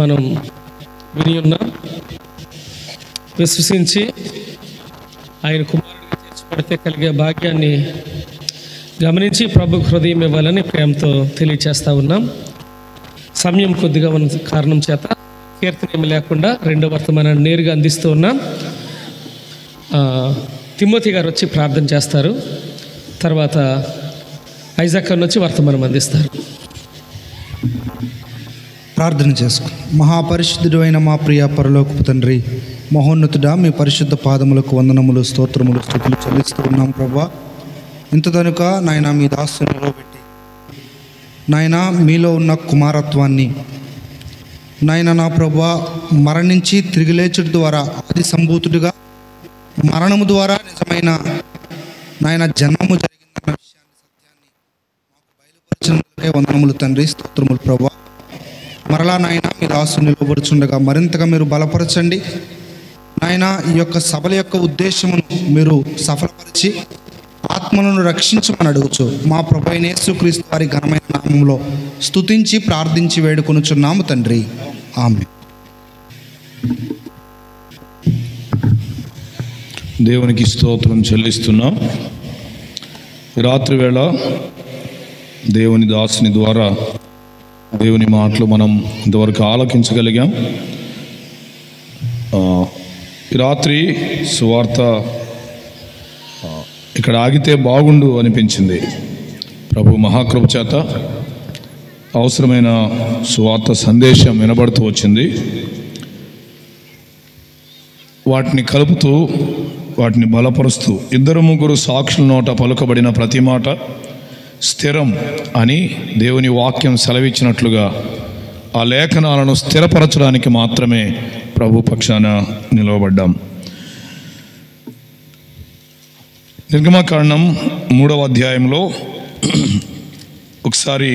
మనం విని ఉన్నాం. విశ్వసించి ఆయన కుమారుడిగా చేర్చబడితే కలిగే భాగ్యాన్ని గమనించి ప్రభు హృదయం ఇవ్వాలని ప్రేమతో తెలియచేస్తూ ఉన్నాం. సమయం కొద్దిగా ఉన్న కారణం చేత కీర్తన లేకుండా రెండో వర్తమానాన్ని నేరుగా అందిస్తూ ఉన్నాం. తిమోతి గారు వచ్చి ప్రార్థన చేస్తారు. తర్వాత ఐజాక్ గారు వచ్చి వర్తమానం అందిస్తారు. ప్రార్థన చేసుకో. మహాపరిశుద్ధుడు అయిన మా ప్రియ పరలోకపు తండ్రి, మహోన్నతుడా, మీ పరిశుద్ధ పాదములకు వందనములు, స్తోత్రములు, స్తుతులు చెల్లిస్తూ ఉన్నాం ప్రభా. ఇంత కనుక నాయన మీ దాసుని నిలబెట్టి నాయన మీలో ఉన్న కుమారత్వాన్ని నాయన నా ప్రభా మరణించి తిరిగి లేచుట ద్వారా ఆది సంభూతుడిగా మరణము ద్వారా నిజమైన నాయన జన్మము జరిగిందన్న విషయాన్ని, సత్యాన్ని మాకు బయలుపరిచినందుకే వందనములు తండ్రి, స్తోత్రములు ప్రభా. మరలా నాయన మీ దాసుని నిలబడుచుండగా మరింతగా మీరు బలపరచండి నాయన. ఈ యొక్క సభల యొక్క ఉద్దేశమును మీరు సఫలపరిచి ఆత్మలను రక్షించమని అడుగుచు మా ప్రభువైన యేసుక్రీస్తు వారి ఘనమైన నామములో స్తుతించి ప్రార్థించి వేడుకొనుచున్నాము తండ్రి, ఆమేన్. దేవునికి స్తోత్రం చెల్లిస్తున్నాం. రాత్రి వేళ దేవుని దాసుని ద్వారా దేవుని మాటలు మనం ఇంతవరకు ఆలకించగలిగాం. ఈ రాత్రి సువార్త ఇక్కడ ఆగితే బాగుండు అనిపించింది. ప్రభు మహాకృప చేత అవసరమైన సువార్త సందేశం వినబడుతూ వచ్చింది. వాటిని కలుపుతూ వాటిని బలపరుస్తూ ఇద్దరు ముగ్గురు సాక్షుల నోట పలుకబడిన ప్రతి మాట స్థిరం అని దేవుని వాక్యం సెలవిచ్చినట్లుగా ఆ లేఖనాలను స్థిరపరచడానికి మాత్రమే ప్రభు పక్షాన నిలవబడ్డాం. నిర్గమకాండం 3వ అధ్యాయంలో ఒకసారి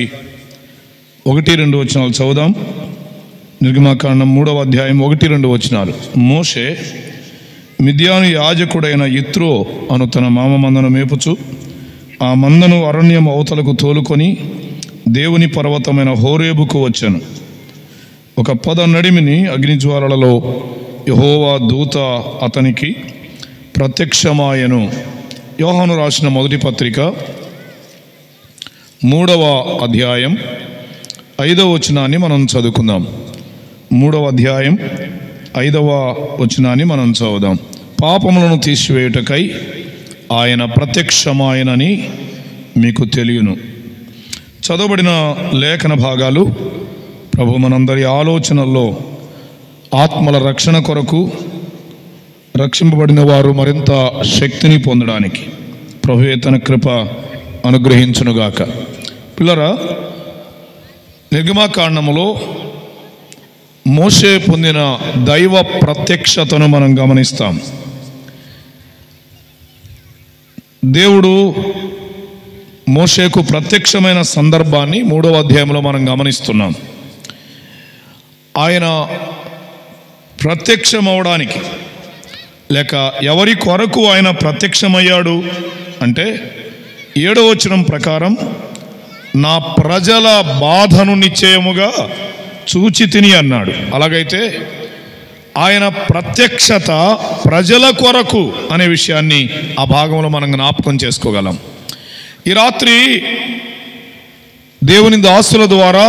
1-2 వచనాలు చదువుదాం. నిర్గమకాండం 3వ అధ్యాయం 1-2 వచనాలు. మోషే మిద్యాను యాజకుడైన యిత్రో అను తన మామ మందను మేపుచు ఆ మందను అరణ్యం అవతలకు తోలుకొని దేవుని పర్వతమైన హోరేబుకు వచ్చాను. ఒక పొద నడిమిని అగ్నిజ్వాలలలో యెహోవా దూత అతనికి ప్రత్యక్షమాయను. యోహాను రాసిన మొదటి పత్రిక 3వ అధ్యాయం 5వ వచనాన్ని మనం చదువుకుందాం. 3వ అధ్యాయం 5వ వచనాన్ని మనం చదువుదాం. పాపములను తీసివేయుటకై ఆయన ప్రత్యక్షమాయనని మీకు తెలియను. చదవబడిన లేఖన భాగాలు ప్రభు మనందరి ఆలోచనల్లో ఆత్మల రక్షణ కొరకు, రక్షింపబడిన వారు మరింత శక్తిని పొందడానికి ప్రభువే తన కృప అనుగ్రహించునుగాక. పిల్లరా, నిర్గమకాండములో మోషే పొందిన దైవ ప్రత్యక్షతను మనం గమనిస్తాం. దేవుడు మోషేకు ప్రత్యక్షమైన సందర్భాన్ని 3వ అధ్యాయంలో మనం గమనిస్తున్నాం. ఆయన ప్రత్యక్షమవడానికి లేక ఎవరి కొరకు ఆయన ప్రత్యక్షమయ్యాడు అంటే 7వ వచనం ప్రకారం నా ప్రజల బాధను నిశ్చయముగా చూచి తిని అన్నాడు. అలాగైతే ఆయన ప్రత్యక్షత ప్రజల కొరకు అనే విషయాన్ని ఆ భాగంలో మనం జ్ఞాపకం చేసుకోగలం. ఈ రాత్రి దేవుని దాసుల ద్వారా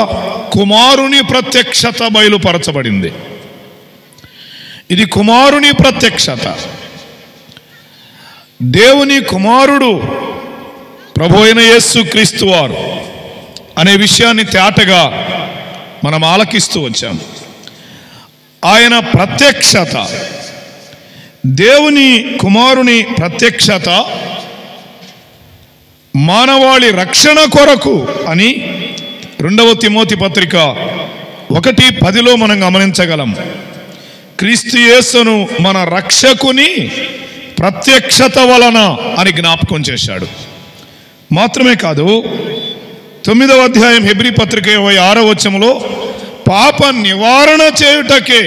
కుమారుని ప్రత్యక్షత బయలుపరచబడింది. ఇది కుమారుని ప్రత్యక్షత. దేవుని కుమారుడు ప్రభు అయిన యేసుక్రీస్తు వారు అనే విషయాన్ని తేటగా మనం ఆలకిస్తూ వచ్చాం. ఆయన ప్రత్యక్షత, దేవుని కుమారుని ప్రత్యక్షత మానవాళి రక్షణ కొరకు అని 2వ తిమోతి పత్రిక 1:10లో మనం గమనించగలం. క్రీస్తు యేసును మన రక్షకుని ప్రత్యక్షత వలన అని జ్ఞాపకం చేశాడు. మాత్రమే కాదు, 9వ అధ్యాయం హెబ్రీ పత్రిక 26వ వచనంలో పాప నివారణ చేయుటకే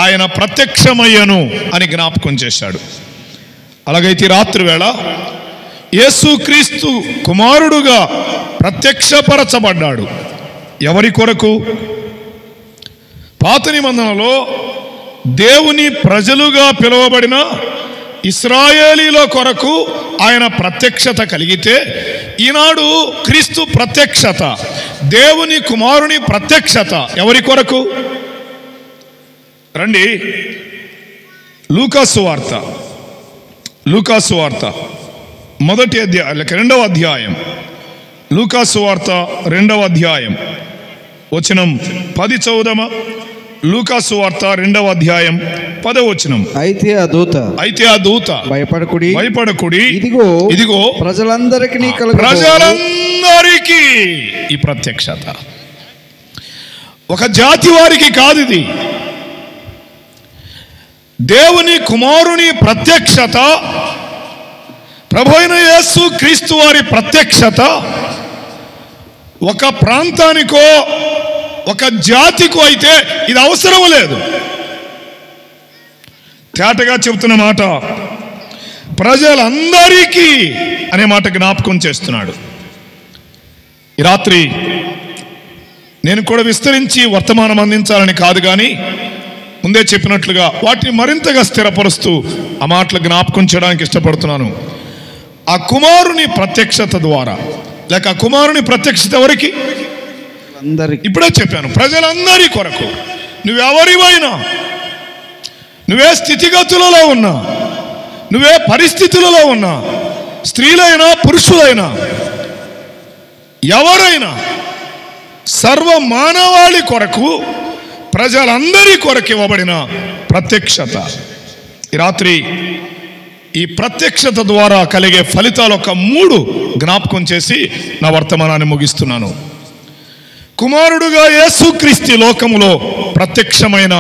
ఆయన ప్రత్యక్షమయ్యను అని జ్ఞాపకం చేశాడు. అలాగైతే రాత్రి వేళ యేసుక్రీస్తు కుమారుడుగా ప్రత్యక్షపరచబడ్డాడు. ఎవరి కొరకు? పాత నిబంధనలో దేవుని ప్రజలుగా పిలువబడిన ఇశ్రాయేలీల కొరకు ఆయన ప్రత్యక్షత కలిగితే, ఈనాడు క్రీస్తు ప్రత్యక్షత, దేవుని కుమారుని ప్రత్యక్షత ఎవరి కొరకు? రండి, లూకాసు వార్త మొదటి అధ్యాయం, 2వ అధ్యాయం. లూకాసు వార్త 2వ అధ్యాయం వచనం 10 చదువుదామా? లూకాసు వార్త 2వ అధ్యాయం 10వ వచనం. అయితే ఆ దూత భయపడకుడి, ఇదిగో ప్రజలందరికీ ఈ ప్రత్యక్షత ఒక జాతి వారికి కాదు, ఇది దేవుని కుమారుని ప్రత్యక్షత, ప్రభువైన యేసు క్రీస్తు వారి ప్రత్యక్షత ఒక ప్రాంతానికో ఒక జాతికో అయితే ఇది అవసరం లేదు. తేటగా చెబుతున్న మాట ప్రజలందరికీ అనే మాట జ్ఞాపకం చేస్తున్నాడు. ఈ రాత్రి నేను కూడా విస్తరించి వర్తమానం అందించాలని కాదు, కానీ ముందే చెప్పినట్లుగా వాటిని మరింతగా స్థిరపరుస్తూ ఆ మాటలు జ్ఞాపకం చేయడానికి ఇష్టపడుతున్నాను. ఆ కుమారుని ప్రత్యక్షత ద్వారా, లేక ఆ కుమారుని ప్రత్యక్షత ఎవరికి? ఇప్పుడే చెప్పాను, ప్రజలందరి కొరకు. నువ్వెవరివైనా, నువ్వే స్థితిగతులలో ఉన్నా, నువ్వే పరిస్థితులలో ఉన్నా, స్త్రీలైనా పురుషులైనా ఎవరైనా, సర్వ మానవాళి కొరకు, ప్రజలందరి కొరకు ఇవ్వబడిన ప్రత్యక్షత. ఈ రాత్రి ఈ ప్రత్యక్షత ద్వారా కలిగే ఫలితాలు ఒక 3 జ్ఞాపకం చేసి నా వర్తమానాన్ని ముగిస్తున్నాను. కుమారుడుగా యేసుక్రీస్తు లోకములో ప్రత్యక్షమైన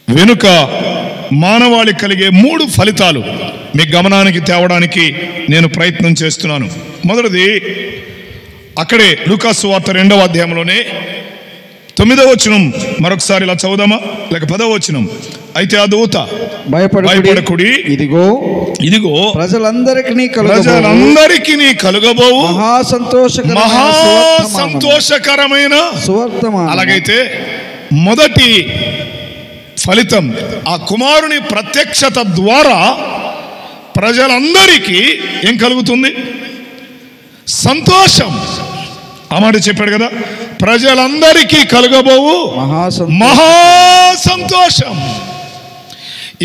వెనుక మానవాళి కలిగే 3 ఫలితాలు మీ గమనానికి తేవడానికి నేను ప్రయత్నం చేస్తున్నాను. మొదటిది అక్కడే లూకాసు వార్త 2వ అధ్యాయంలోనే 9వ వచనం మరొకసారి ఇలా చదువుదామా, లేక 10వ వచనం. అయితే ఆ దూత భయపడకుడి, ఇదిగో ప్రజలందరికీ కలుగబోవు మహాసంతోషకరమైన సువర్తమానం. అలాగైతే మొదటి ఫలితం, ఆ కుమారుని ప్రత్యక్షత ద్వారా ప్రజలందరికీ ఏం కలుగుతుంది? సంతోషం. ఆ మాట చెప్పాడు కదా, ప్రజలందరికీ కలుగబోవు మహాసంతోషం.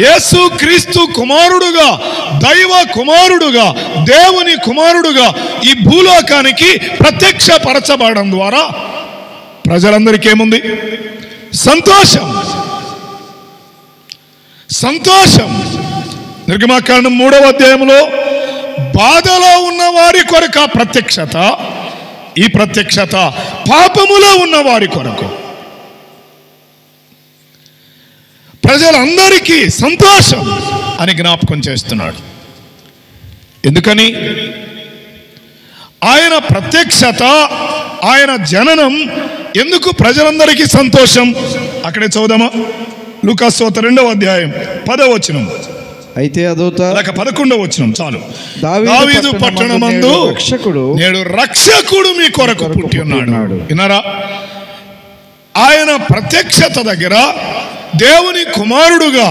యేసు క్రీస్తు కుమారుడుగా, దైవ కుమారుడుగా, దేవుని కుమారుడుగా ఈ భూలోకానికి ప్రత్యక్షపరచబడడం ద్వారా ప్రజలందరికీ ఏముంది? సంతోషం. సంతోషం. నిర్గమాకాండం 3వ అధ్యాయంలో బాధలో ఉన్న వారి కొరకు ఆ ప్రత్యక్షత, ఈ ప్రత్యక్షత పాపములో ఉన్న వారి కొరకు. ప్రజలందరికీ సంతోషం అని జ్ఞాపకం చేస్తున్నాడు. ఎందుకని? ఆయన ప్రత్యక్షత, ఆయన జననం ఎందుకు ప్రజలందరికీ సంతోషం? అక్కడే చదువుదామా, లూకాసు వార్త 2వ అధ్యాయం 10వ వచనం. అయితే ఆ దూత, లేక 11వ వచనం చాలు. దావీదు పట్టణమందు నేడు రక్షకుడు మీ కొరకు పుట్టి ఉన్నాడు. విన్నారా? ఆయన ప్రత్యక్షత దగ్గర దేవుని కుమారుడుగా,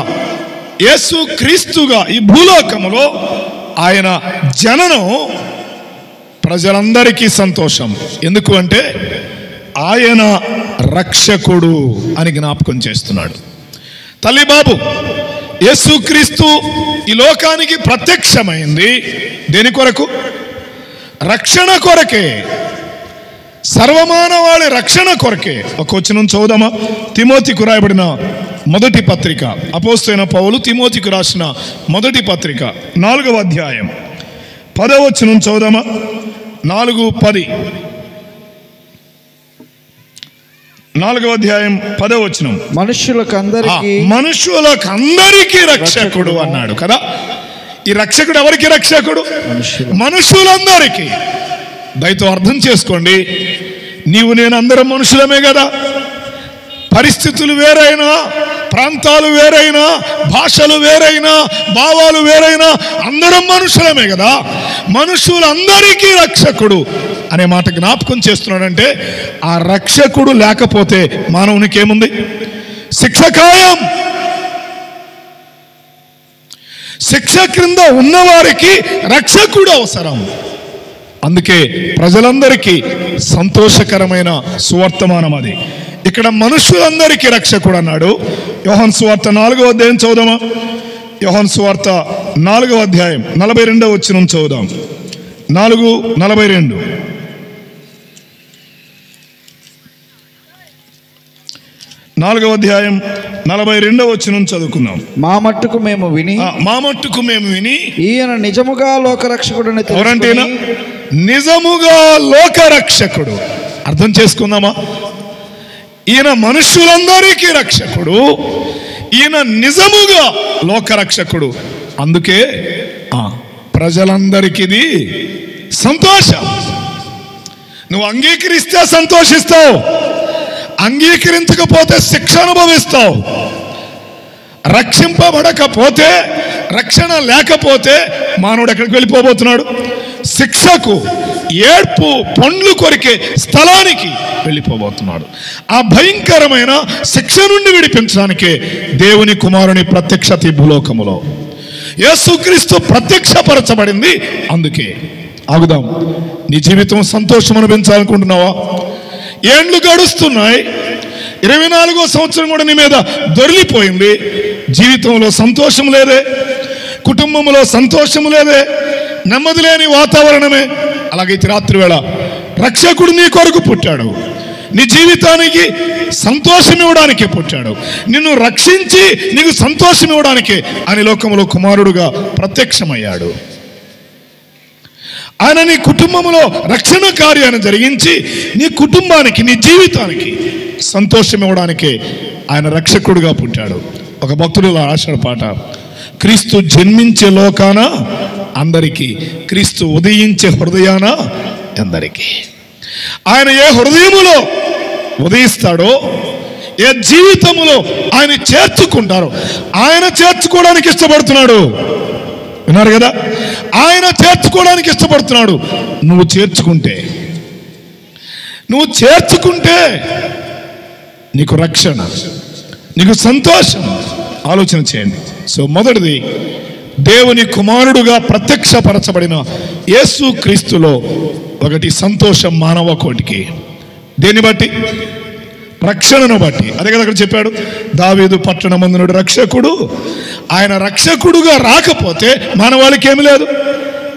యేసు క్రీస్తుగా ఈ భూలోకములో ఆయన జననం ప్రజలందరికీ సంతోషం. ఎందుకు అంటే ఆయన రక్షకుడు అని జ్ఞాపకం చేస్తున్నాడు. తల్లి బాబు, యేసుక్రీస్తు ఈ లోకానికి ప్రత్యక్షమైంది దేని కొరకు? రక్షణ కొరకే, సర్వమానవాళి రక్షణ కొరకే. ఒక వచనం చదువుదామా, తిమోతికి రాయబడిన మొదటి పత్రిక, అపోస్తలుడైన పౌలు తిమోతికి రాసిన మొదటి పత్రిక 4వ అధ్యాయం 10వ వచనం చదువుదామా. 4:10, 4వ అధ్యాయం 10వ వచనం. మనుషులకందరికీ రక్షకుడు అన్నాడు కదా. ఈ రక్షకుడు ఎవరికి రక్షకుడు? మనుషులందరికీ. దయతో అర్థం చేసుకోండి, నీవు నేను అందరం మనుషులమే కదా. పరిస్థితులు వేరైనా, ప్రాంతాలు వేరైనా, భాషలు వేరైనా, భావాలు వేరైనా అందరం మనుషులమే కదా. మనుషులందరికీ రక్షకుడు అనే మాట జ్ఞాపకం చేస్తున్నాడంటే ఆ రక్షకుడు లేకపోతే మానవునికి ఏముంది? శిక్ష ఖాయం. శిక్ష క్రింద ఉన్నవారికి రక్షకుడు అవసరం. అందుకే ప్రజలందరికీ సంతోషకరమైన సువర్తమానం అది. ఇక్కడ మనుషులందరికీ రక్షకుడు అన్నాడు. యోహాను సువార్త 4వ అధ్యాయం చదువుదామా? యోహాను సువార్త 4వ అధ్యాయం 42వ వచనం చదువుదాం. 4:42. 4వ అధ్యాయం 42వ వచనం చదువుకుందాం. మా మట్టుకు మేము విని ఈయన నిజముగా లోకరక్షకుడని ఎవరంటేనా? నిజముగా లోకరక్షకుడు. అర్థం చేసుకుందామా? ఈయన మనుషులందరికీ రక్షకుడు, ఈయన నిజముగా లోకరక్షకుడు. అందుకే ప్రజలందరికీ ఇది సంతోషం. నువ్వు అంగీకరిస్తే సంతోషిస్తావు, అంగీకరించకపోతే శిక్ష అనుభవిస్తావు. రక్షింపబడకపోతే, రక్షణ లేకపోతే మానవుడు ఎక్కడికి వెళ్ళిపోబోతున్నాడు? శిక్షకు, ఏడ్పు పండ్లు కొరికే స్థలానికి వెళ్ళిపోబోతున్నాడు. ఆ భయంకరమైన శిక్ష నుండి విడిపించడానికే దేవుని కుమారుని ప్రత్యక్షత ఈ భూలోకములో యేసుక్రీస్తు ప్రత్యక్షపరచబడింది. అందుకే ఆగుదాం. నీ జీవితం సంతోషం అనిపించాలనుకుంటున్నావా? ఏండ్లు గడుస్తున్నాయి, 24వ సంవత్సరం కూడా నీ మీద దొరికిపోయింది. జీవితంలో సంతోషం లేదే, కుటుంబంలో సంతోషం లేదే, నెమ్మది లేని వాతావరణమే. అలాగైతే రాత్రి వేళ రక్షకుడు నీ కొరకు పుట్టాడు, నీ జీవితానికి సంతోషం ఇవ్వడానికే పుట్టాడు, నిన్ను రక్షించి నీకు సంతోషం ఇవ్వడానికే అని లోకంలో కుమారుడుగా ప్రత్యక్షమయ్యాడు. ఆయన నీ కుటుంబంలో రక్షణ కార్యాన్ని జరిగించి నీ కుటుంబానికి, నీ జీవితానికి సంతోషం ఇవ్వడానికే ఆయన రక్షకుడుగా పుట్టాడు. ఒక భక్తుడు రాశాడు పాట: క్రీస్తు జన్మించే లోకాన అందరికీ, క్రీస్తు ఉదయించే హృదయాన అందరికీ. ఆయన ఏ హృదయములో ఉదయిస్తాడో, ఏ జీవితములో ఆయన చేర్చుకుంటారో, ఆయన చేర్చుకోవడానికి ఇష్టపడుతున్నాడు. విన్నారు కదా? ఆయన చేర్చుకోవడానికి ఇష్టపడుతున్నాడు. నువ్వు చేర్చుకుంటే నీకు రక్షణ, నీకు సంతోషం. ఆలోచన చేయండి. సో మొదటిది, దేవుని కుమారుడుగా ప్రత్యక్షపరచబడిన యేసు క్రీస్తులో ఒకటి సంతోషం మానవ కోటికి. దేన్ని బట్టి? రక్షణను బట్టి. అదే కదా అక్కడ చెప్పాడు, దావీదు పట్టణమందునుడు రక్షకుడు. ఆయన రక్షకుడుగా రాకపోతే మానవాళికి ఏమి లేదు,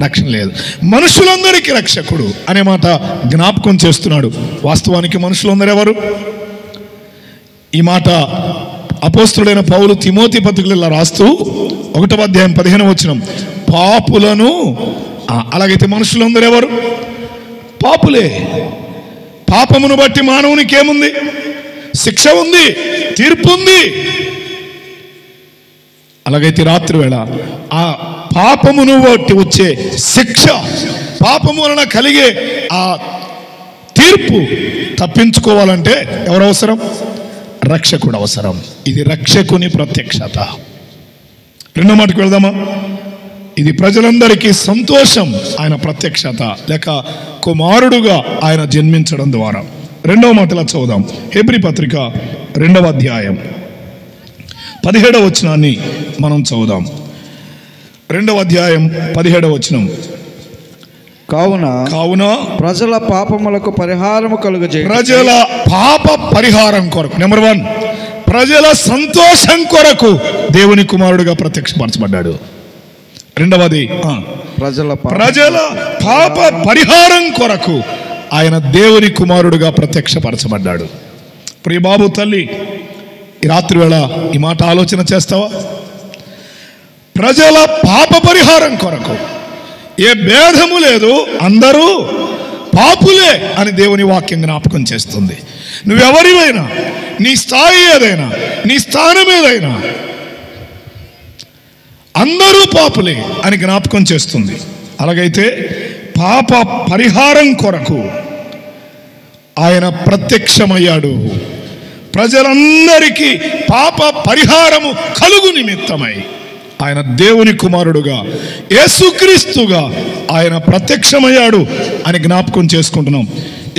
రక్షణ లేదు. మనుషులందరికీ రక్షకుడు అనే మాట జ్ఞాపకం చేస్తున్నాడు. వాస్తవానికి మనుషులందరూ ఎవరు? ఈ మాట అపోస్తుడైన పౌలు తిమోతి పత్రికలో రాస్తూ 1వ అధ్యాయం 15వ వచనం, పాపులను. అలాగైతే మనుషులందరూ ఎవరు? పాపులే. పాపమును బట్టి మానవునికి ఏముంది? శిక్ష ఉంది, తీర్పు ఉంది. అలాగైతే రాత్రి వేళ ఆ పాపమును బట్టి వచ్చే శిక్ష, పాపము వలన కలిగే ఆ తీర్పు తప్పించుకోవాలంటే ఎవరు అవసరం? రక్షకుడు అవసరం. ఇది రక్షకుని ప్రత్యక్షత. రెండో మాటకు వెళ్దామా? ఇది ప్రజలందరికీ సంతోషం, ఆయన ప్రత్యక్షత లేక కుమారుడుగా ఆయన జన్మించడం ద్వారా. రెండవ మాటలా చదువుదాం. హెబ్రీ పత్రిక 2వ అధ్యాయం 17వ వచనాన్ని మనం చదువుదాం. 2వ అధ్యాయం 17వ వచనం. కావున ప్రజల పాపములకు పరిహారము కలుగజేయుటకు, ప్రజల పాప పరిహారం కొరకు, నెంబర్ 1 ప్రజల సంతోషం కొరకు దేవుని కుమారుడుగా ప్రత్యక్షపరచబడ్డాడు. రెండవది ప్రజల పాప పరిహారం కొరకు ఆయన దేవుని కుమారుడుగా ప్రత్యక్షపరచబడ్డాడు. ప్రియ బాబు, తల్లి, ఈ రాత్రి వేళ ఈ మాట ఆలోచన చేస్తావా? ప్రజల పాప పరిహారం కొరకు ఏ భేదము లేదు, అందరూ పాపులే అని దేవుని వాక్యం జ్ఞాపకం చేస్తుంది. నువ్వెవరివైనా, నీ స్థాయి ఏదైనా, నీ స్థానం ఏదైనా, అందరూ పాపులే అని జ్ఞాపకం చేస్తుంది. అలాగైతే పాప పరిహారం కొరకు ఆయన ప్రత్యక్షమయ్యాడు. ప్రజలందరికీ పాప పరిహారము కలుగు నిమిత్తమై ఆయన దేవుని కుమారుడుగా, యేసుక్రీస్తుగా ఆయన ప్రత్యక్షమయ్యాడు అని జ్ఞాపకం చేసుకుంటున్నాం.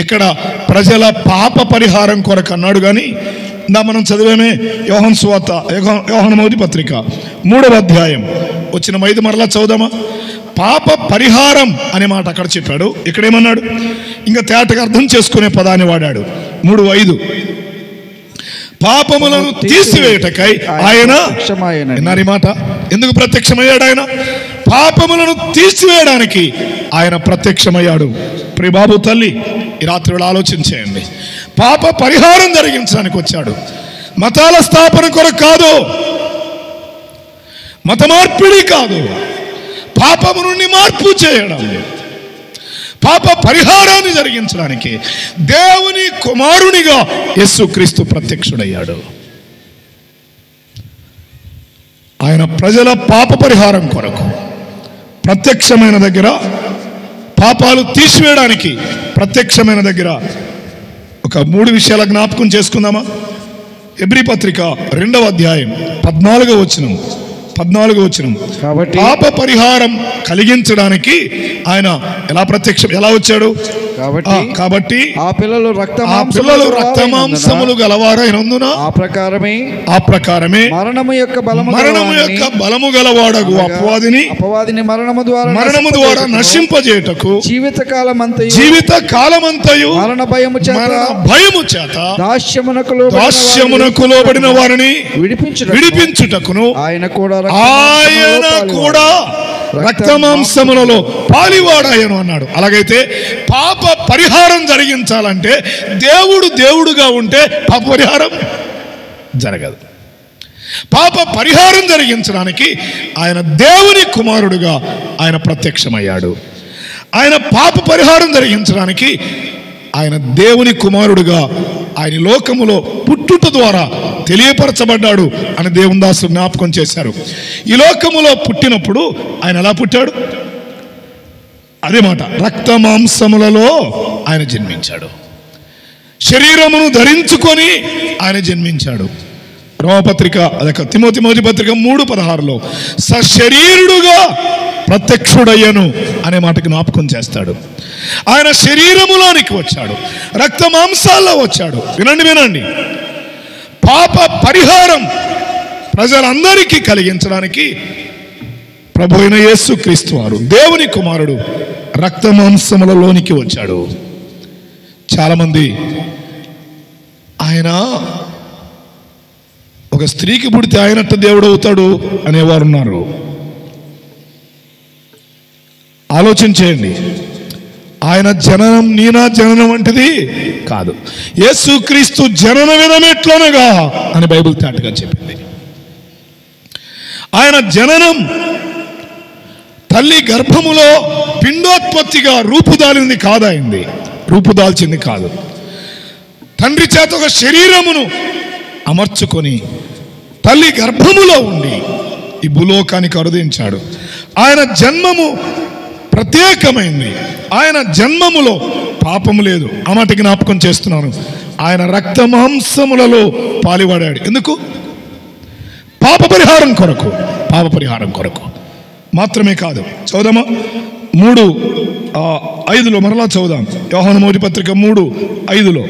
ఇక్కడ ప్రజల పాప పరిహారం కొరకు అన్నాడు. కానీ మనం చదివేమే యోహాను సువార్త, యోహాను మొదటి పత్రిక 3వ అధ్యాయం వచ్చిన 5 మరలా చదువుదామా. పాప పరిహారం అనే మాట అక్కడ చెప్పాడు, ఇక్కడేమన్నాడు? ఇంకా తేటగా అర్థం చేసుకునే పదాన్ని వాడాడు. 3:5 పాపములను తీసివేయటకై ఆయన విన్నారీ మాట. ఎందుకు ప్రత్యక్షమయ్యాడు? ఆయన పాపములను తీసివేయడానికి ఆయన ప్రత్యక్షమయ్యాడు. ప్రియబాబు తల్లి, ఈ రాత్రి వేళ ఆలోచించేయండి. పాప పరిహారం జరిగించడానికి వచ్చాడు. మతాల స్థాపన కొరకు కాదు, మత మార్పిడి కాదు, పాపము నుండి మార్పు చేయడం, పాప పరిహారాన్ని జరిగించడానికి దేవుని కుమారునిగా యేసుక్రీస్తు ప్రత్యక్షుడయ్యాడు. ఆయన ప్రజల పాప పరిహారం కొరకు ప్రత్యక్షమైన దగ్గర, పాపాలు తీసివేయడానికి ప్రత్యక్షమైన దగ్గర ఒక 3 విషయాల జ్ఞాపకం చేసుకుందామా. హెబ్రీ పత్రిక 2వ అధ్యాయం 14వ వచనం. కాబట్టి పాప పరిహారం కలిగించడానికి ఆయన ఎలా వచ్చాడు? కాబట్టి ఆ పిల్లలు రక్తమాంసములు గలవారైనందున ఆ ప్రకారమే మరణము యొక్క బలము గలవాడగు అపవాదిని మరణము ద్వారా నశింపజేయుటకు జీవిత కాలమంతయు మరణ భయము చేత దాస్యమునకు లోబడిన వారిని విడిపించుటకును ఆయన కూడా రక్తమాంసములలో పాలివాడాయను అన్నాడు. అలాగైతే పాప పరిహారం జరిగించాలంటే దేవుడుగా ఉంటే పాప పరిహారం జరగదు. పాప పరిహారం జరిగించడానికి ఆయన దేవుని కుమారుడుగా ఆయన ప్రత్యక్షమయ్యాడు. ఆయన పాప పరిహారం జరిగించడానికి ఆయన దేవుని కుమారుడుగా ఆయన లోకములో పుట్టుట ద్వారా తెలియపరచబడ్డాడు అని దేవుని దాసులు జ్ఞాపకం చేశారు. ఈ లోకములో పుట్టినప్పుడు ఆయన ఎలా పుట్టాడు? అదే మాట, రక్తమాంసములలో ఆయన జన్మించాడు. శరీరమును ధరించుకొని ఆయన జన్మించాడు. రోమపత్రిక తిమోతి మొదటి పత్రిక 3:16 సశరీరుడుగా ప్రత్యక్షుడయ్యను అనే మాట జ్ఞాపకం చేస్తాడు. ఆయన శరీరములోనికి వచ్చాడు, రక్త మాంసాల్లో వచ్చాడు. వినండి, పాప పరిహారం ప్రజలందరికీ కలిగించడానికి ప్రభు అయిన యేసుక్రీస్తు వారు, దేవుని కుమారుడు, రక్త మాంసములలోనికి వచ్చాడు. చాలామంది ఆయన ఒక స్త్రీకి పుడితే ఆయనట్ట దేవుడు అవుతాడు అనేవారు ఉన్నారు. ఆలోచించేయండి, ఆయన జననం నీనా జననం వంటిది కాదు. యేసుక్రీస్తు జనన విధమెట్లనగా అని బైబిల్ తేటగా చెప్పింది. ఆయన జననం తల్లి గర్భములో పిండోత్పత్తిగా రూపుదాల్చింది కాదు. తండ్రి చేత ఒక శరీరమును అమర్చుకొని తల్లి గర్భములో ఉండి ఈ భూలోకానికి అరుదించాడు. ఆయన జన్మము ప్రత్యేకమైంది. ఆయన జన్మములో పాపము లేదు. ఆ మాట జ్ఞాపకం చేస్తున్నాను. ఆయన రక్త మాంసములలో పాలివాడాడు. ఎందుకు? పాప పరిహారం కొరకు మాత్రమే కాదు. చదువుదామా 3:5 మరలా చదువుదాం. యోహాను మొదటి పత్రిక 3:5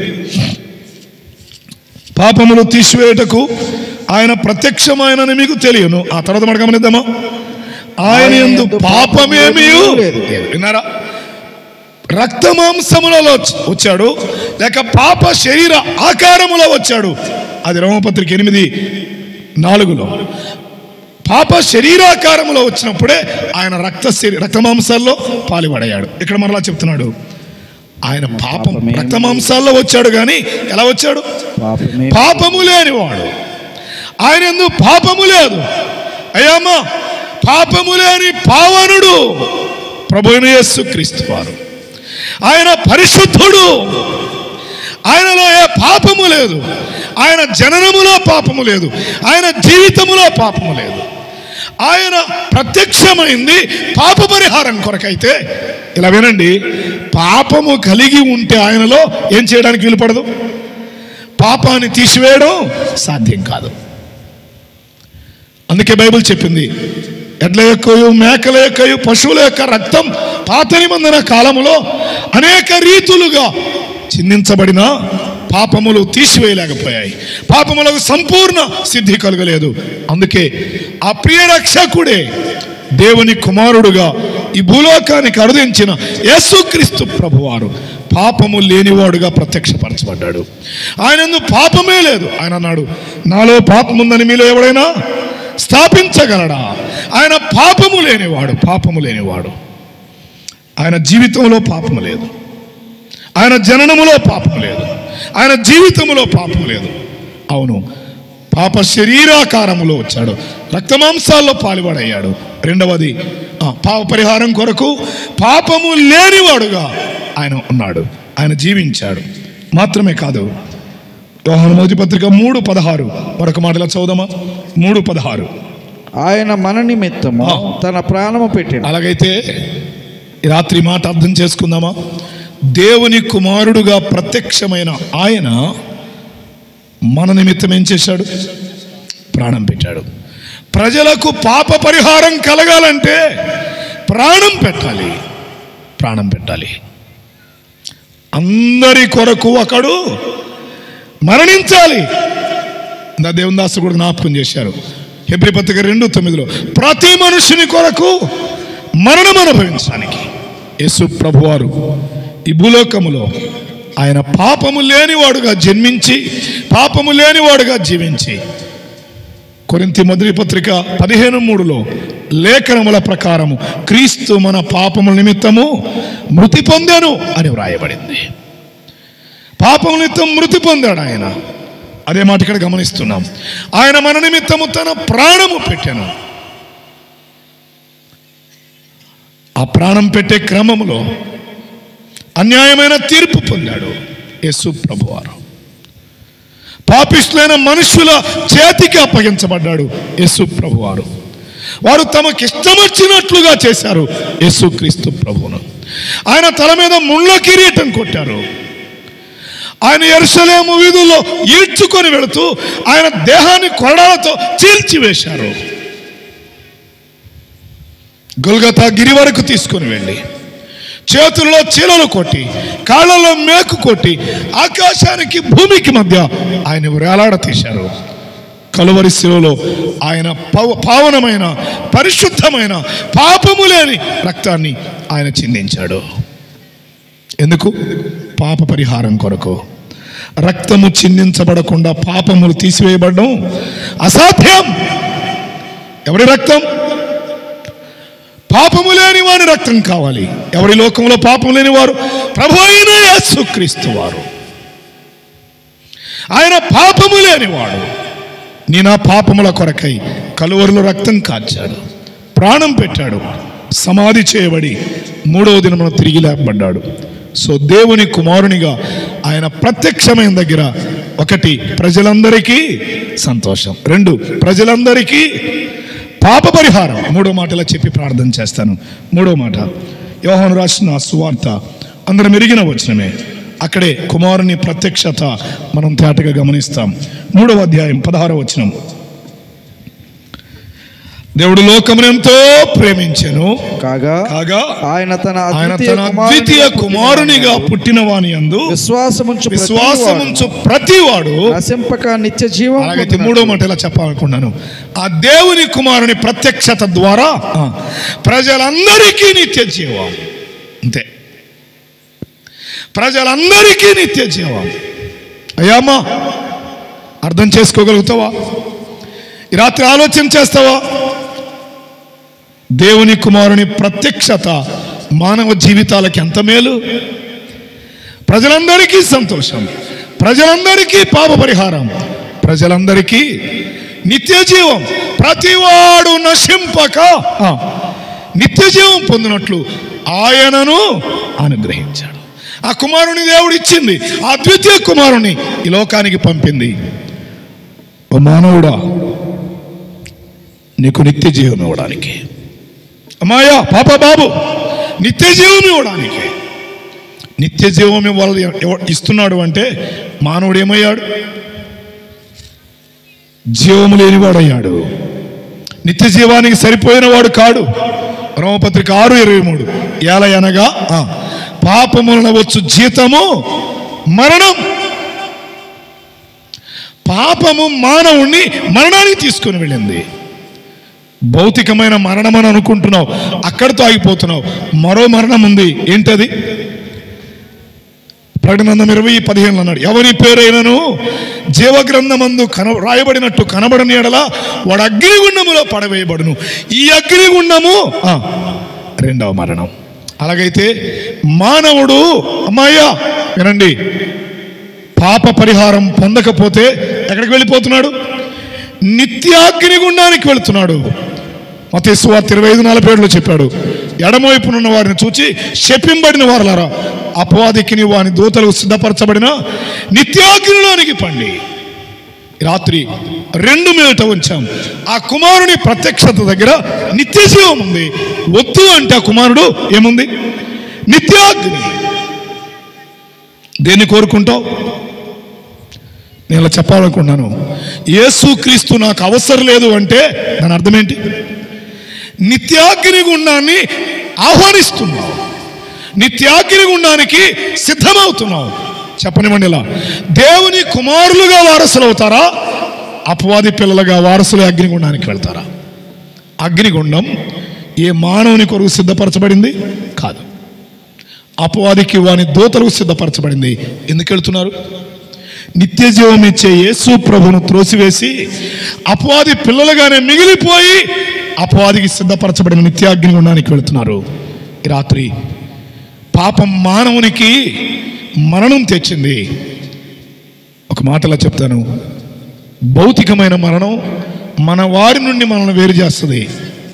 పాపములు తీసివేయుటకు ఆయన ప్రత్యక్షమైనని మీకు తెలియను. ఆ తర్వాత మాట గమనిద్దామా. ఆయన యందు పాపమేమీ లేదు. విన్నారా? రక్త మాంసములలో వచ్చాడు, లేక పాప శరీర ఆకారములో వచ్చాడు. అది రోమపత్రిక 8:4 పాప శరీరాకారములో వచ్చినప్పుడే ఆయన రక్త మాంసాల్లో పాలుపడయ్యాడు. ఇక్కడ మరలా చెప్తున్నాడు, ఆయన రక్త మాంసాల్లో వచ్చాడు. కానీ ఎలా వచ్చాడు? పాపము లేనివాడు. ఆయన యందు పాపము లేదు. అయ్యమ్మా, పాపము లేని పావనుడు ప్రభువైన యేసుక్రీస్తు వారు. ఆయన పరిశుద్ధుడు. ఆయనలో ఏ పాపము లేదు. ఆయన జననములో పాపము లేదు. ఆయన జీవితములో పాపము లేదు. ఆయన ప్రత్యక్షమైంది పాప పరిహారం కొరకైతే. ఇలా వినండి, పాపము కలిగి ఉంటే ఆయనలో ఏం చేయడానికి వీలుపడదు. పాపాన్ని తీసివేయడం సాధ్యం కాదు. అందుకే బైబిల్ చెప్పింది, ఎడ్ల యొక్కయు మేకల యొక్కయు పశువుల యొక్క రక్తం పాత నిబంధన కాలములో అనేక రీతులుగా చిందించబడిన పాపములు తీసివేయలేకపోయాయి. పాపములకు సంపూర్ణ సిద్ధి కలగలేదు. అందుకే ఆ ప్రియ రక్షకుడే దేవుని కుమారుడుగా ఈ భూలోకానికి అరుదించిన యేసుక్రీస్తు ప్రభువారు పాపము లేనివాడుగా ప్రత్యక్షపరచబడ్డాడు. ఆయనందు పాపమే లేదు. ఆయన అన్నాడు, నాలో పాపముందని మీలో ఎవడైనా స్థాపించగలడా? ఆయన పాపము లేనివాడు. ఆయన జీవితంలో పాపము లేదు. ఆయన జననములో పాపము లేదు. ఆయన జీవితంలో పాపము లేదు. అవును, పాప శరీరాకారములో వచ్చాడు, రక్తమాంసాల్లో పాలువాడయ్యాడు. రెండవది, పాప పరిహారం కొరకు పాపము లేనివాడుగా ఆయన ఉన్నాడు. ఆయన జీవించాడు. మాత్రమే కాదు, యోహాను మొదటి పత్రిక 3:16 మరొక మాటలో చదువుదామా? 3:16 ఆయన మన నిమిత్తము తన ప్రాణము పెట్టాడు. అలాగైతే ఈ రాత్రి మాట అర్థం చేసుకుందామా? దేవుని కుమారుడుగా ప్రత్యక్షమైన ఆయన మన నిమిత్తం ఏం చేశాడు? ప్రాణం పెట్టాడు. ప్రజలకు పాప పరిహారం కలగాలంటే ప్రాణం పెట్టాలి. అందరి కొరకు ఒకడు మరణించాలి. దేవుని దాసు కూడా జ్ఞాపకం చేశారు. హెబ్రీ పత్రిక 2:9 ప్రతి మనుషుని కొరకు మరణం అనుభవించడానికి యేసు ప్రభువారు ఈ భూలోకములో ఆయన పాపము లేనివాడుగా జన్మించి పాపము లేనివాడుగా జీవించి, కొరింథీ మొదటి పత్రిక 15:3 లేఖనముల ప్రకారము క్రీస్తు మన పాపముల నిమిత్తము మృతి పొందాను అని వ్రాయబడింది. పాపముల నిమిత్తం మృతి పొందాడు ఆయన. అదే మాట ఇక్కడ గమనిస్తున్నాం. ఆయన మన నిమిత్తము తన ప్రాణము పెట్టాను. ఆ ప్రాణం పెట్టే క్రమంలో అన్యాయమైన తీర్పు పొందాడు యేసు ప్రభువారు. పాపిష్టులైన మనుషుల చేతికి అప్పగించబడ్డాడు యేసు ప్రభువారు. వారు తమకిష్టమొచ్చినట్లుగా చేశారు యేసుక్రీస్తు ప్రభువును. ఆయన తల మీద ముళ్ళ కిరీటం కొట్టారు. ఆయన యెరూషలేము వీధుల్లో ఈడ్చుకొని వెళుతూ ఆయన దేహాన్ని కొరడాలతో చీల్చివేశారు. గొల్గతా గిరి వరకు తీసుకొని వెళ్ళి చేతుల్లో చీలలు కొట్టి కాళ్ళలో మేకు కొట్టి ఆకాశానికి భూమికి మధ్య ఆయన వేలాడ తీశారు. కలువరి శిలువలో ఆయన పావనమైన పరిశుద్ధమైన పాపము లేని రక్తాన్ని ఆయన చిందించాడు. ఎందుకు? పాప పరిహారం కొరకు. రక్తము చిందించబడకుండా పాపములు తీసివేయబడడం అసాధ్యం. ఎవరి రక్తం? పాపము లేని వారి రక్తం కావాలి. ఎవరి లోకంలో పాపము లేని వారు? ప్రభు అయిన యేసుక్రీస్తు వారు. ఆయన పాపము లేనివాడు. నీ నా పాపముల కొరకై కలువరిలో రక్తం కార్చాడు, ప్రాణం పెట్టాడు, సమాధి చేయబడి 3వ దినమున తిరిగి లేపబడ్డాడు. సో దేవుని కుమారునిగా ఆయన ప్రత్యక్షమైన దగ్గర 1 ప్రజలందరికీ సంతోషం, 2 ప్రజలందరికీ పాప పరిహారం. 3వ మాటలా చెప్పి ప్రార్థన చేస్తాను. 3వ మాట యోహాను రాసిన సువార్త అందరం ఎరిగిన వచనమే. అక్కడే కుమారుని ప్రత్యక్షత మనం తేటగా గమనిస్తాం. 3వ అధ్యాయం 16వ వచనం. దేవుడు లోకమును ఎంతో ప్రేమించెను కాగా ఆయన తన అద్వితీయ కుమారునిగా పుట్టిన వాని యందు విశ్వాసముంచు ప్రతివాడు నశింపక నిత్య జీవం. అలాగైతే 3వ మాట ఇలా చెప్పాలనుకున్నాను. ఆ దేవుని కుమారుని ప్రత్యక్షత ద్వారా ప్రజలందరికీ నిత్య జీవం. అంతే, ప్రజలందరికీ నిత్య జీవం. అయ్యామ్మా, అర్థం చేసుకోగలుగుతావా? ఈ రాత్రి ఆలోచన చేస్తావా? దేవుని కుమారుని ప్రత్యక్షత మానవ జీవితాలకు ఎంత మేలు. ప్రజలందరికీ సంతోషం, ప్రజలందరికీ పాప పరిహారం, ప్రజలందరికీ నిత్య జీవం. ప్రతివాడు నశింపక నిత్య జీవం పొందినట్లు ఆయనను అనుగ్రహించాడు. ఆ కుమారుని దేవుడు ఇచ్చింది, ఆ ద్వితీయ కుమారుని ఈ లోకానికి పంపింది. ఓ మానవుడా, నీకు నిత్య జీవం ఇవ్వడానికి. అమ్మాయా, పాప బాబు, నిత్య జీవం ఇవ్వడానికి. నిత్య జీవం ఇస్తున్నాడు అంటే మానవుడు ఏమయ్యాడు? జీవము లేనివాడయ్యాడు. నిత్య జీవానికి సరిపోయిన వాడు కాడు. రోమపత్రిక 6:23 ఏలయనగా పాపమున వచ్చు జీతము మరణం. పాపము మానవుణ్ణి మరణానికి తీసుకుని వెళ్ళింది. భౌతికమైన మరణం అని అనుకుంటున్నావు, అక్కడితో ఆగిపోతున్నావు. మరో మరణం ఉంది. ఏంటది? ప్రకటన 20:15 అన్నాడు, ఎవరి పేరైనను జీవగ్రంథమందు రాయబడినట్టు కనబడని ఎడల వాడు అగ్నిగుండములో పడవేయబడును. ఈ అగ్నిగుండము రెండవ మరణం. అలాగైతే మానవుడు అమ్మాయ్యా వినండి, పాప పరిహారం పొందకపోతే ఎక్కడికి వెళ్ళిపోతున్నాడు? నిత్యాగ్నిగుండానికి వెళుతున్నాడు. మత్తయి సువార్త 25:47 చెప్పాడు, ఎడమవైపునున్న వారిని చూచి శపింబడిన వారలారా, అపవాదికి వాని దూతలకు సిద్ధపరచబడిన నిత్యాగ్నిలోనికి పండి. రాత్రి 2 మీదట ఉంచాం. ఆ కుమారుని ప్రత్యక్షత దగ్గర నిత్య జీవం ఉంది. వద్దు అంటే ఆ కుమారుడు ఏముంది? నిత్యాగ్ని. దేన్ని కోరుకుంటావు? నేను ఇలా చెప్పాలనుకున్నాను, యేసుక్రీస్తు నాకు అవసరం లేదు అంటే దాని అర్థం ఏంటి? నిత్యాగ్ని గుండాన్ని ఆహ్వానిస్తున్నావు, నిత్యాగ్ని గుండానికి సిద్ధమవుతున్నావు. చెప్పనివ్వండి, ఇలా దేవుని కుమారులుగా వారసులు అవుతారా? అపవాది పిల్లలుగా వారసులు అగ్నిగుండానికి వెళ్తారా? అగ్నిగుండం ఏ మానవుని కొరకు సిద్ధపరచబడింది కాదు, అపవాదికి వాని దూతలకు సిద్ధపరచబడింది. ఎందుకు వెళ్తున్నారు? నిత్య జీవం ఇచ్చే యేసు ప్రభును త్రోసివేసి అపవాది పిల్లలుగానే మిగిలిపోయి అపవాదికి సిద్ధపరచబడిన నిత్యాగ్నిగుండానికి వెళుతున్నారు. ఈ రాత్రి పాపం మానవునికి మరణం తెచ్చింది. ఒక మాటలా చెప్తాను, భౌతికమైన మరణం మన వారి నుండి మనల్ని వేరు చేస్తుంది.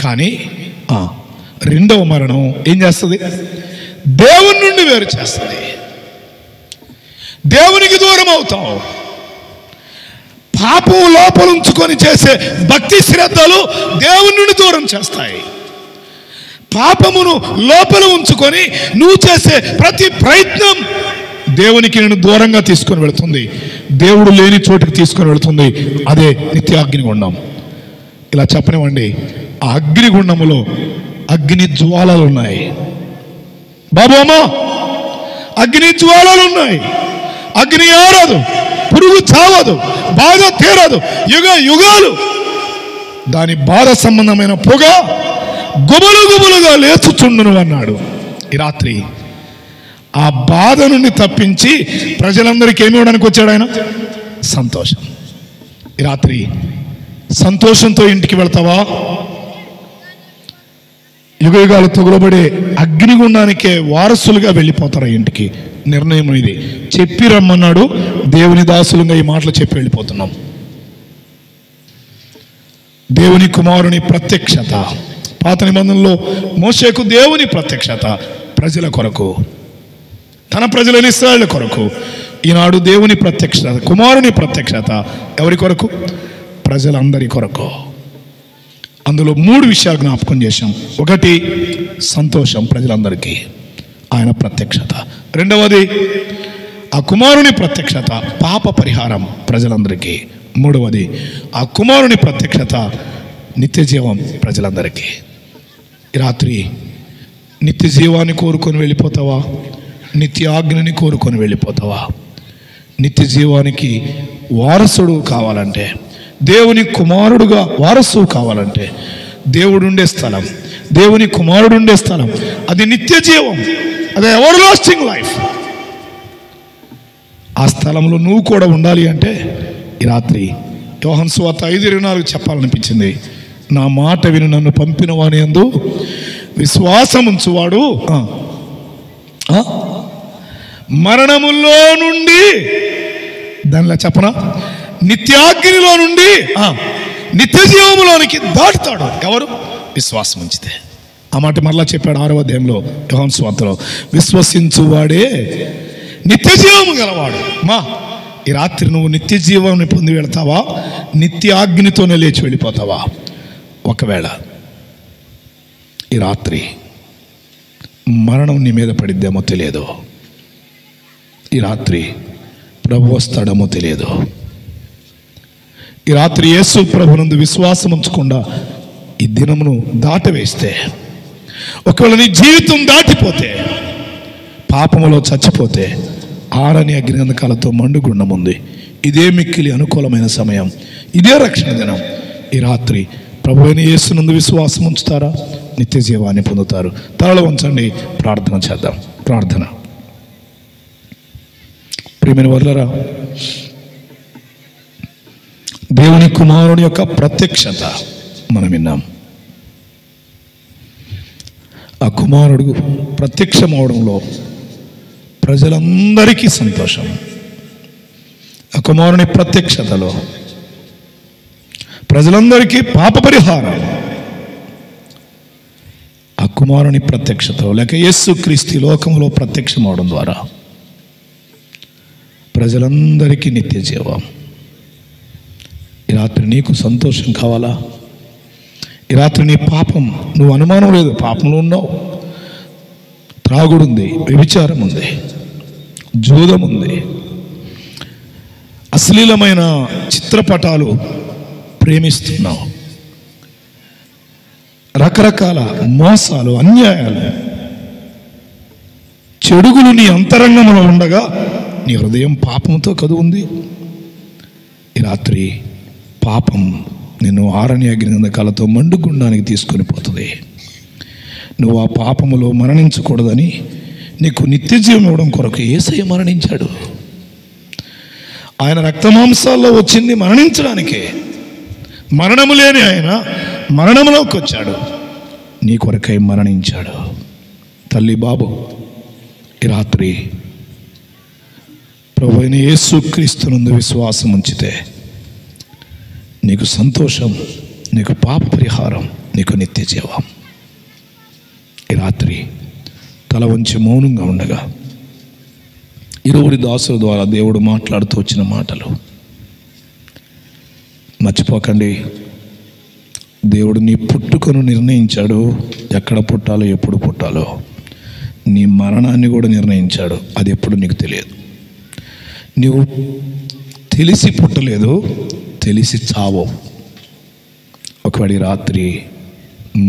కానీ రెండవ మరణం ఏం చేస్తుంది? దేవుని నుండి వేరు చేస్తుంది. దేవునికి దూరం అవుతావు. పాపం లోపల ఉంచుకొని చేసే భక్తి శ్రద్ధలు దేవుని నుండి దూరం చేస్తాయి. పాపమును లోపల ఉంచుకొని నువ్వు చేసే ప్రతి ప్రయత్నం దేవునికి నేను దూరంగా తీసుకొని వెళుతుంది, దేవుడు లేని చోటుకి తీసుకొని వెళుతుంది. అదే నిత్యాగ్నిగుండం. ఇలా చెప్పనివ్వండి, ఆ అగ్నిగుండములో అగ్ని జ్వాలలు ఉన్నాయి. బాబు అమ్మ, అగ్ని జ్వాలలు ఉన్నాయి. అగ్ని ఆరదు, పురుగు చావదు, బాధ తీరదు, యుగ యుగాలు దాని బాధ సంబంధమైన పొగ గుబులు గుబులుగా లేచుచుండును అన్నాడు. ఈ రాత్రి ఆ బాధ నుండి తప్పించి ప్రజలందరికీ ఏమి ఇవ్వడానికి వచ్చాడు ఆయన? సంతోషం. ఈ రాత్రి సంతోషంతో ఇంటికి వెళ్తావా? యుగ యుగాలు తగులబడే అగ్నిగుండానికే వారసులుగా వెళ్ళిపోతారా ఇంటికి? నిర్ణయం ఇది. చెప్పి రమ్మన్నాడు, దేవుని దాసులుగా ఈ మాటలు చెప్పి వెళ్ళిపోతున్నాం. దేవుని కుమారుని ప్రత్యక్షత. పాత నిబంధనలో మోషేకు దేవుని ప్రత్యక్షత ప్రజల కొరకు, తన ప్రజలని ఇశ్రాయేలు కొరకు. ఈనాడు దేవుని ప్రత్యక్షత, కుమారుని ప్రత్యక్షత ఎవరి కొరకు? ప్రజలందరి కొరకు. అందులో 3 విషయాలు జ్ఞాపకం చేశాం. ఒకటి సంతోషం ప్రజలందరికీ, ఆయన ప్రత్యక్షత. రెండవది ఆ కుమారుని ప్రత్యక్షత, పాప పరిహారం ప్రజలందరికీ. మూడవది ఆ కుమారుని ప్రత్యక్షత, నిత్య జీవం ప్రజలందరికీ. ఈ రాత్రి నిత్య జీవాన్ని కోరుకొని వెళ్ళిపోతావా? నిత్య ఆజ్ఞని కోరుకొని వెళ్ళిపోతావా? నిత్య జీవానికి వారసుడు కావాలంటే, దేవుని కుమారుడుగా వారసు కావాలంటే, దేవుడుండే స్థలం, దేవుని కుమారుడుండే స్థలం, అది నిత్య జీవం, అది ఎవర్ లాస్టింగ్ లైఫ్. ఆ స్థలంలో నువ్వు కూడా ఉండాలి అంటే ఈ రాత్రి యోహాను సువార్త 5:24 చెప్పాలనిపించింది. నా మాట విని నన్ను పంపిన వాని యందు విశ్వాసం ఉంచువాడు మరణములో నుండి, దానిలో చెప్పనా, నిత్యాగ్నిలో నుండి నిత్య జీవములోనికి దాటుతాడు. ఎవరు? విశ్వాసం ఉంచితే. ఆ మాట మరలా చెప్పాడు 6వ అధ్యాయంలో యోహాను సువార్తలో, విశ్వసించువాడే నిత్య జీవము గలవాడు. ఈ రాత్రి నువ్వు నిత్య జీవాన్ని పొంది వెళ్తావా? నిత్యాగ్నితోనే లేచి వెళ్ళిపోతావా? ఒకవేళ ఈ రాత్రి మరణం నీ మీద పడిద్దేమో తెలియదు, ఈ రాత్రి ప్రభు వస్తాడేమో తెలియదు. ఈ రాత్రి యేసు ప్రభునందు విశ్వాసం ఉంచకుండా ఈ దినమును దాటవేస్తే, ఒకవేళ నీ జీవితం దాటిపోతే, పాపములో చచ్చిపోతే ఆరని అగ్నిగంధకాలతో మండుగుండం ఉంది. ఇదే మిక్కిలి అనుకూలమైన సమయం, ఇదే రక్షణ దినం. ఈ రాత్రి ప్రభువైన యేసునందు విశ్వాసం ఉంచుతారా? నిత్య జీవాన్ని పొందుతారు. తలలో ఉంచండి, ప్రార్థన చేద్దాం. ప్రార్థన. ప్రియమైన వర్లరా, దేవుని కుమారుని యొక్క ప్రత్యక్షత మనం విన్నాం. ఆ కుమారుడు ప్రత్యక్షమవడంలో ప్రజలందరికీ సంతోషం. ఆ కుమారుని ప్రత్యక్షతలో ప్రజలందరికీ పాప పరిహారం. ఆ కుమారుని ప్రత్యక్షతలో లేక యేసుక్రీస్తు లోకంలో ప్రత్యక్షమవడం ద్వారా ప్రజలందరికీ నిత్య జీవం. ఈ రాత్రి నీకు సంతోషం కావాలా? ఈ రాత్రి నీ పాపం, నువ్వు అనుమానం లేదు, పాపంలో ఉన్నావు. త్రాగుడుంది, వ్యభిచారం ఉంది, జూదం ఉంది, అశ్లీలమైన చిత్రపటాలు ప్రేమిస్తున్నావు, రకరకాల మోసాలు, అన్యాయాలు, చెడుగులు నీ అంతరంగంలో ఉండగా నీ హృదయం పాపంతో కదువుంది. ఈ రాత్రి పాపం నిన్ను ఆరని అగ్నిగంధకాలతో మండుగుండానికి తీసుకొని పోతుంది. నువ్వు ఆ పాపములో మరణించకూడదని నీకు నిత్య జీవం ఇవ్వడం కొరకు యేసయ్య మరణించాడు. ఆయన రక్తమాంసాల్లో వచ్చింది మరణించడానికే. మరణము లేని ఆయన మరణంలోకి వచ్చాడు, నీ కొరకై మరణించాడు. తల్లి, బాబు, ఈ రాత్రి ప్రభువైన యేసుక్రీస్తునందు విశ్వాసం ఉంచితే నీకు సంతోషం, నీకు పాప పరిహారం, నీకు నిత్య జీవం. ఈ రాత్రి తల వంచి మౌనంగా ఉండగా ఇరువురి దాసుల ద్వారా దేవుడు మాట్లాడుతూ వచ్చిన మాటలు మర్చిపోకండి. దేవుడు నీ పుట్టుకను నిర్ణయించాడు, ఎక్కడ పుట్టాలో, ఎప్పుడు పుట్టాలో. నీ మరణాన్ని కూడా నిర్ణయించాడు, అది ఎప్పుడు నీకు తెలియదు. నువ్వు తెలిసి పుట్టలేదు, తెలిసి చావో. ఒకవేళ రాత్రి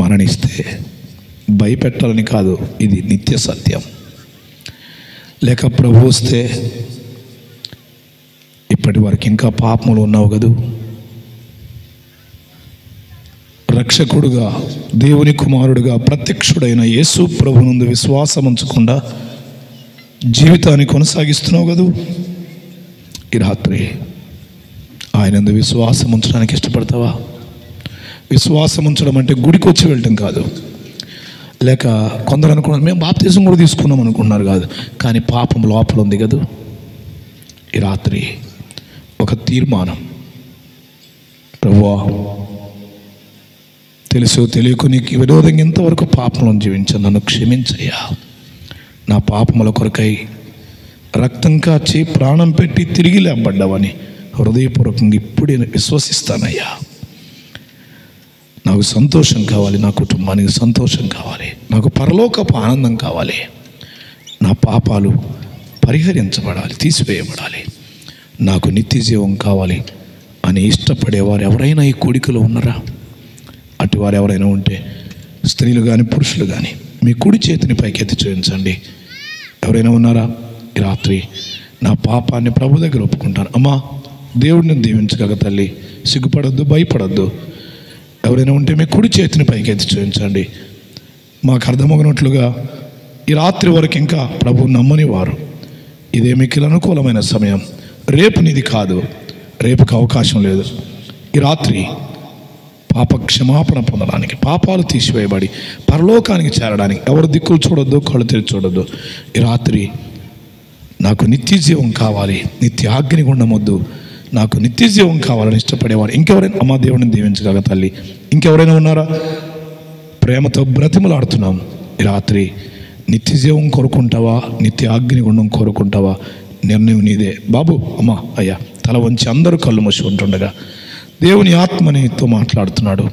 మరణిస్తే భయపెట్టాలని కాదు, ఇది నిత్య సత్యం. లేక ప్రభు వస్తే ఇప్పటి వరకు ఇంకా పాపములు ఉన్నావు కదూ, రక్షకుడుగా, దేవుని కుమారుడుగా ప్రత్యక్షుడైన యేసు ప్రభునందు విశ్వాసం ఉంచకుండా జీవితాన్ని కొనసాగిస్తున్నావు కదూ. ఈ రాత్రి ఆయనందు విశ్వాసం ఉంచడానికి ఇష్టపడతావా? విశ్వాసం ఉంచడం అంటే గుడికి వచ్చి వెళ్ళటం కాదు. లేక కొందరు అనుకున్నారు మేము బాప్తిజం కూడా తీసుకున్నాం అనుకున్నారు కాదు, కానీ పాపం లోపల ఉంది కదూ. ఈ రాత్రి ఒక తీర్మానం, ప్రభువా తెలుసో తెలియకు నీకు విరోధంగా ఇంతవరకు పాపంలో జీవించాను, నన్ను క్షమించయ్యా. నా పాపముల కొరకై రక్తం కాచి ప్రాణం పెట్టి తిరిగి లేపబడ్డావని హృదయపూర్వకంగా ఇప్పుడే విశ్వసిస్తానయ్యా. నాకు సంతోషం కావాలి, నా కుటుంబానికి సంతోషం కావాలి, నాకు పరలోకపు ఆనందం కావాలి, నా పాపాలు పరిహరించబడాలి, తీసివేయబడాలి, నాకు నిత్య జీవం కావాలి అని ఇష్టపడేవారు ఎవరైనా ఈ కూడికలో ఉన్నారా? అటువారు ఎవరైనా ఉంటే స్త్రీలు కానీ పురుషులు కానీ మీ కుడి చేతిని పైకెత్తి చూపించండి. ఎవరైనా ఉన్నారా? ఈ రాత్రి నా పాపాన్ని ప్రభు దగ్గర ఒప్పుకుంటాను. అమ్మా, దేవుడిని దీవించగల తల్లి, సిగ్గుపడొద్దు, భయపడొద్దు. ఎవరైనా ఉంటే మీ కుడి చేతిని పైకెత్తి చూపించండి. మాకు అర్థమగినట్లుగా ఈ రాత్రి వరకు ఇంకా ప్రభు నమ్మని వారు, ఇదే మీకు అనుకూలమైన సమయం. రేపు నీది కాదు, రేపుకి అవకాశం లేదు. ఈ రాత్రి పాప క్షమాపణ పొందడానికి, పాపాలు తీసివేయబడి పరలోకానికి చేరడానికి ఎవరు దిక్కులు చూడొద్దు, కళ్ళు తెరిచి చూడొద్దు. ఈ రాత్రి నాకు నిత్య జీవం కావాలి, నిత్య ఆజ్ఞని ఉండమొద్దు, నాకు నిత్య జీవం కావాలని ఇష్టపడేవారు ఇంకెవరైనా, అమ్మా దేవుడిని దీవించగల తల్లి, ఇంకెవరైనా ఉన్నారా? ప్రేమతో బ్రతిమలాడుతున్నాం. ఈ రాత్రి నిత్య జీవం కోరుకుంటావా, నిత్య ఆజ్ఞని గుండం కోరుకుంటావా? నిర్ణయం నీదే. బాబు, అమ్మా, అయ్యా, తల వంచి అందరూ కళ్ళు మూసి ఉంటుండగా దేవుని ఆత్మ నీతో మాట్లాడుతున్నాడు.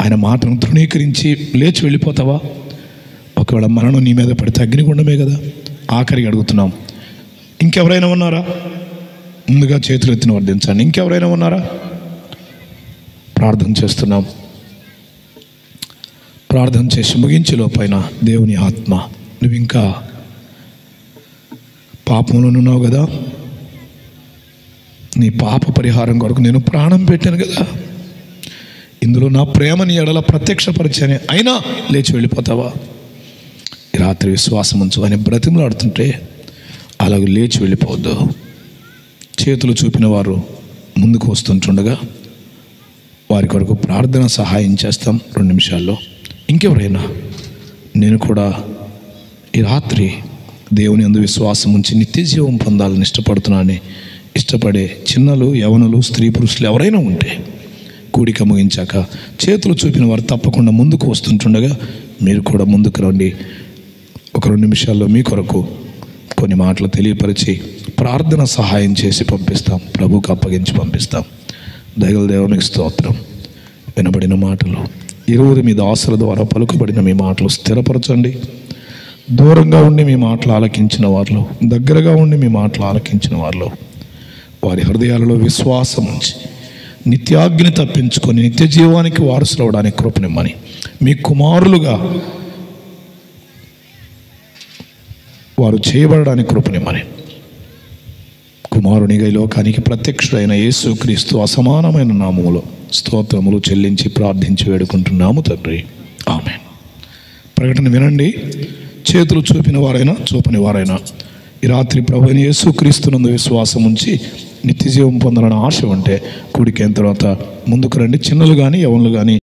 ఆయన మాటను తృణీకరించి లేచి వెళ్ళిపోతావా? ఒకవేళ మరణం నీ మీద పడితే అగ్నిగుండమే కదా. ఆఖరికి అడుగుతున్నాం, ఇంకెవరైనా ఉన్నారా? ముందుగా చేతులు ఎత్తిన వర్ధించండి. ఇంకెవరైనా ఉన్నారా? ప్రార్థన చేస్తున్నాం. ప్రార్థన చేసి ముగించే లోపైన దేవుని ఆత్మ, నువ్వు ఇంకా పాపంలోనున్నావు కదా, నీ పాప పరిహారం కొరకు నేను ప్రాణం పెట్టాను కదా, ఇందులో నా ప్రేమని ఎడల ప్రత్యక్షపరిచాను, అయినా లేచి వెళ్ళిపోతావా? ఈ రాత్రి విశ్వాసం ఉంచు అని బ్రతిమలాడుతుంటే అలాగ లేచి వెళ్ళిపోవద్దు. చేతులు చూపిన వారు ముందుకు వస్తుంటుండగా వారి కొరకు ప్రార్థన సహాయం చేస్తాం 2 నిమిషాల్లో. ఇంకెవరైనా నేను కూడా ఈ రాత్రి దేవుని యందు విశ్వాసం ఉంచి నిత్య జీవం పొందాలని ఇష్టపడే చిన్నలు, యవనులు, స్త్రీ పురుషులు ఎవరైనా ఉంటే కూడిక ముగించాక చేతులు చూపిన వారు తప్పకుండా ముందుకు వస్తుంటుండగా మీరు కూడా ముందుకు రండి. ఒక 2 నిమిషాల్లో మీ కొరకు కొన్ని మాటలు తెలియపరిచి ప్రార్థన సహాయం చేసి పంపిస్తాం, ప్రభువుకు అప్పగించి పంపిస్తాం. దయగల దేవునికి స్తోత్రం. వినబడిన మాటలు ఇరువురి మీద ఆశల ద్వారా పలుకబడిన మీ మాటలు స్థిరపరచండి. దూరంగా ఉండి మీ మాటలు ఆలకించిన వారిలో, దగ్గరగా ఉండి మీ మాటలు ఆలకించిన వారిలో వారి హృదయాలలో విశ్వాసం ఉంచి నిత్యాగ్ని తప్పించుకొని నిత్య జీవానికి వారసులు అవడానికి కృపనిమ్మని, మీ కుమారులుగా వారు చేయబడడానికి కృపనిమ్మని, కుమారునిగా ఈ లోకానికి ప్రత్యక్షుడైన యేసుక్రీస్తు అసమానమైన నామములో స్తోత్రములు చెల్లించి ప్రార్థించి వేడుకుంటున్నాము తండ్రి, ఆమేన్. ప్రకటన వినండి. చేతులు చూపిన వారైనా చూపని వారైనా ఈ రాత్రి ప్రభువైన యేసుక్రీస్తునందు విశ్వాసం ఉంచి నిత్య జీవం పొందాలని ఆశ ఉంటే కూడికైన తర్వాత ముందుకు రండి. చిన్నలు కానీ యవనులు కానీ